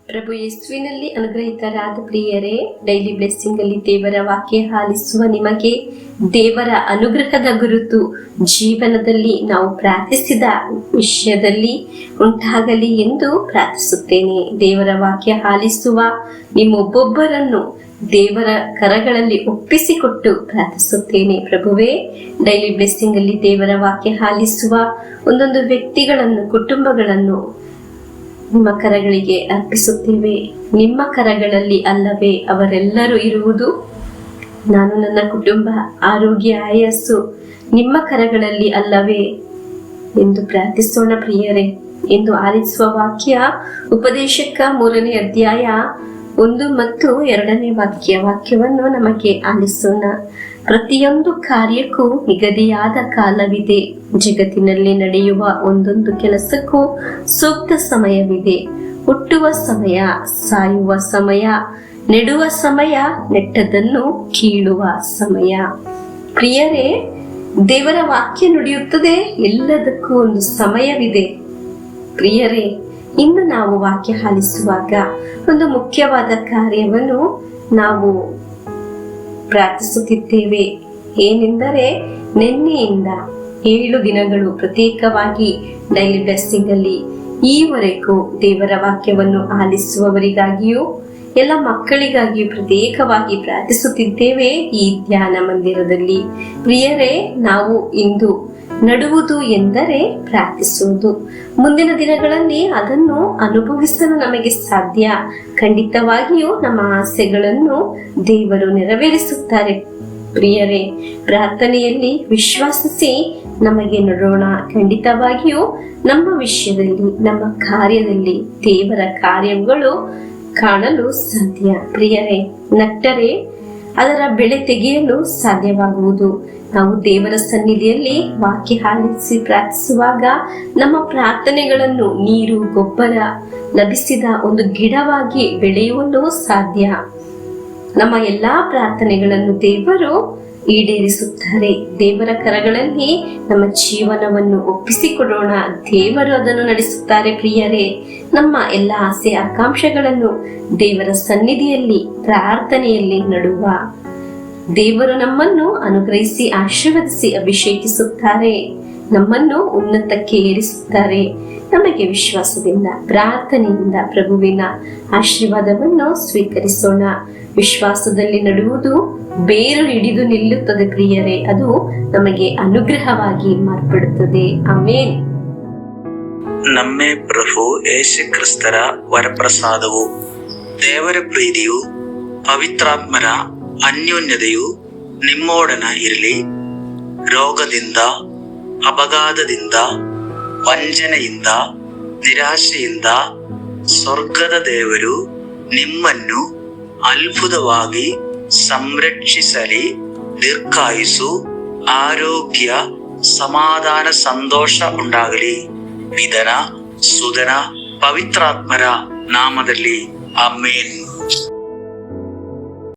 ಪ್ರಭು ಯೇಸುವಿನಲ್ಲಿ ಅನುಗ್ರಹಿತರಾದ ಪ್ರಿಯರೇ, daily blessing ಅಲ್ಲಿ ದೇವರ ವಾಕ್ಯ ಆಲಿಸುವ ನಿಮಗೆ ದೇವರ ಅನುಗ್ರಹದ ಗುರುತು ಜೀವನದಲ್ಲಿ ನಾವು ಪ್ರಾರ್ಥಿಸಿದ ವಿಷಯದಲ್ಲಿ ಉಂಟಾಗಲಿ ಎಂದು ಪ್ರಾರ್ಥಿಸುತ್ತೇನೆ. ದೇವರ ವಾಕ್ಯ ಆಲಿಸುವ ನಿಮ್ಮೊಬ್ಬೊಬ್ಬರನ್ನು ದೇವರ ಕರಗಳಲ್ಲಿ ಒಪ್ಪಿಸಿಕೊಟ್ಟು ಪ್ರಾರ್ಥಿಸುತ್ತೇನೆ. ಪ್ರಭುವೇ, ಡೈಲಿ ಬ್ಲೆಸ್ಸಿಂಗ್ ಅಲ್ಲಿ ದೇವರ ವಾಕ್ಯ ಆಲಿಸುವ ಒಂದೊಂದು ವ್ಯಕ್ತಿಗಳನ್ನು, ಕುಟುಂಬಗಳನ್ನು ನಿಮ್ಮ ಕರಗಳಿಗೆ ಅರ್ಪಿಸುತ್ತೇವೆ. ನಿಮ್ಮ ಕರಗಳಲ್ಲಿ ಅಲ್ಲವೇ ಅವರೆಲ್ಲರೂ ಇರುವುದು? ನಾನು, ನನ್ನ ಕುಟುಂಬ, ಆರೋಗ್ಯ, ಆಯಸ್ಸು ನಿಮ್ಮ ಕರಗಳಲ್ಲಿ ಅಲ್ಲವೇ ಎಂದು ಪ್ರಾರ್ಥಿಸೋಣ. ಪ್ರಿಯರೇ, ಎಂದು ಆಲಿಸುವ ವಾಕ್ಯ ಉಪದೇಶಕ 3ನೇ ಅಧ್ಯಾಯ 1 ಮತ್ತು 2ನೇ ವಾಕ್ಯವನ್ನು ನಮಗೆ ಆಲಿಸೋಣ. ಪ್ರತಿಯೊಂದು ಕಾರ್ಯಕ್ಕೂ ನಿಗದಿಯಾದ ಕಾಲವಿದೆ. ಜಗತ್ತಿನಲ್ಲಿ ನಡೆಯುವ ಒಂದೊಂದು ಕೆಲಸಕ್ಕೂ ಸೂಕ್ತ ಸಮಯವಿದೆ. ಹುಟ್ಟುವ ಸಮಯ, ಸಾಯುವ ಸಮಯ, ನೆಡುವ ಸಮಯ, ನೆಟ್ಟದನ್ನು ಕೀಳುವ ಸಮಯ. ಪ್ರಿಯರೇ, ದೇವರ ವಾಕ್ಯ ನುಡಿಯುತ್ತದೆ, ಎಲ್ಲದಕ್ಕೂ ಒಂದು ಸಮಯವಿದೆ. ಪ್ರಿಯರೇ, ಇನ್ನು ನಾವು ವಾಕ್ಯ ಆಲಿಸುವಾಗ ಒಂದು ಮುಖ್ಯವಾದ ಕಾರ್ಯವನ್ನು ನಾವು ಪ್ರಾರ್ಥಿಸುತ್ತಿದ್ದೇವೆ. ಏನೆಂದರೆ, ನಿನ್ನೆಯಿಂದ 7 ದಿನಗಳು ಪ್ರತ್ಯೇಕವಾಗಿ ಡೈಲಿ ಬ್ಲೆಸ್ಸಿಂಗ್ ಅಲ್ಲಿ ಈವರೆಗೂ ದೇವರ ವಾಕ್ಯವನ್ನು ಆಲಿಸುವವರಿಗಾಗಿಯೂ ಎಲ್ಲ ಮಕ್ಕಳಿಗಾಗಿಯೂ ಪ್ರತ್ಯೇಕವಾಗಿ ಪ್ರಾರ್ಥಿಸುತ್ತಿದ್ದೇವೆ ಈ ಧ್ಯಾನ ಮಂದಿರದಲ್ಲಿ. ಪ್ರಿಯರೇ, ನಾವು ಇಂದು ನಡುವುದು ಎಂದರೆ ಪ್ರಾರ್ಥಿಸುವುದು. ಮುಂದಿನ ದಿನಗಳಲ್ಲಿ ಅದನ್ನು ಅನುಭವಿಸಲು ನಮಗೆ ಸಾಧ್ಯ. ಖಂಡಿತವಾಗಿಯೂ ನಮ್ಮ ಆಸೆಗಳನ್ನು ದೇವರು ನೆರವೇರಿಸುತ್ತಾರೆ. ಪ್ರಿಯರೇ, ಪ್ರಾರ್ಥನೆಯಲ್ಲಿ ವಿಶ್ವಾಸಿಸಿ ನಮಗೆ ನಡೋಣ. ಖಂಡಿತವಾಗಿಯೂ ನಮ್ಮ ವಿಷಯದಲ್ಲಿ, ನಮ್ಮ ಕಾರ್ಯದಲ್ಲಿ ದೇವರ ಕಾರ್ಯಗಳು ಕಾಣಲು ಸಾಧ್ಯ. ಪ್ರಿಯರೇ, ನಟ್ಟರೆ ಅದರ ಬೆಳೆ ತೆಗೆಯಲು ಸಾಧ್ಯವಾಗುವುದು. ನಾವು ದೇವರ ಸನ್ನಿಧಿಯಲ್ಲಿ ವಾಕ್ಯ ಆಲಿಸಿ ಪ್ರಾರ್ಥಿಸುವಾಗ ನಮ್ಮ ಪ್ರಾರ್ಥನೆಗಳನ್ನು ನೀರು, ಗೊಬ್ಬರ ಲಭಿಸಿದ ಒಂದು ಗಿಡವಾಗಿ ಬೆಳೆಯುವುದು ಸಾಧ್ಯ. ನಮ್ಮ ಎಲ್ಲಾ ಪ್ರಾರ್ಥನೆಗಳನ್ನು ದೇವರು ಈಡೇರಿಸುತ್ತಾರೆ. ದೇವರ ಕರಗಳಲ್ಲಿ ನಮ್ಮ ಜೀವನವನ್ನು ಒಪ್ಪಿಸಿಕೊಡೋಣ. ದೇವರು ಅದನ್ನು ನಡೆಸುತ್ತಾರೆ. ಪ್ರಿಯರೇ, ನಮ್ಮ ಎಲ್ಲ ಆಸೆ ಆಕಾಂಕ್ಷೆಗಳನ್ನು ದೇವರ ಸನ್ನಿಧಿಯಲ್ಲಿ ಪ್ರಾರ್ಥನೆಯಲ್ಲಿ ನಡುವ ದೇವರು ನಮ್ಮನ್ನು ಅನುಗ್ರಹಿಸಿ ಆಶೀರ್ವದಿಸಿ ಅಭಿಷೇಕಿಸುತ್ತಾರೆ. ನಮ್ಮನ್ನು ಉನ್ನತಕ್ಕೆ ಏರಿಸುತ್ತಾರೆ. ನಮಗೆ ವಿಶ್ವಾಸದಿಂದ, ಪ್ರಾರ್ಥನೆಯಿಂದ ಪ್ರಭುವಿನ ಆಶೀರ್ವಾದವನ್ನು ಸ್ವೀಕರಿಸೋಣ. ವಿಶ್ವಾಸದಲ್ಲಿ ನಡುವುದು ಬೇರು ಹಿಡಿದು ನಿಲ್ಲುತ್ತದೆ. ಪ್ರಿಯರೇ, ಅದು ನಮಗೆ ಅನುಗ್ರಹವಾಗಿ ಮಾರ್ಪಡುತ್ತದೆ. ಆಮೇನ್. ನಮ್ಮೇ ಪ್ರಭು ಯೇಸು ಕ್ರಿಸ್ತರ ವರಪ್ರಸಾದವು, ದೇವರ ಪ್ರೀತಿಯು, ಪವಿತ್ರಾತ್ಮರ ಅನ್ಯೋನ್ಯತೆಯು ನಿಮ್ಮೊಡನ ಇರಲಿ. ರೋಗದಿಂದ, ಅಪಘಾತದಿಂದ, ವಂಚನೆಯಿಂದ, ನಿರಾಶೆಯಿಂದ ಸ್ವರ್ಗದ ದೇವರು ನಿಮ್ಮನ್ನು ಅದ್ಭುತವಾಗಿ ಸಂರಕ್ಷಿಸಲಿ. ದೀರ್ಘಾಯುಸ್ಸು, ಆರೋಗ್ಯ, ಸಮಾಧಾನ, ಸಂತೋಷ ಉಂಟಾಗಲಿ. ಪಿತನ, ಸುತನ, ಪವಿತ್ರಾತ್ಮರ ನಾಮದಲ್ಲಿ ಆಮೇನ್.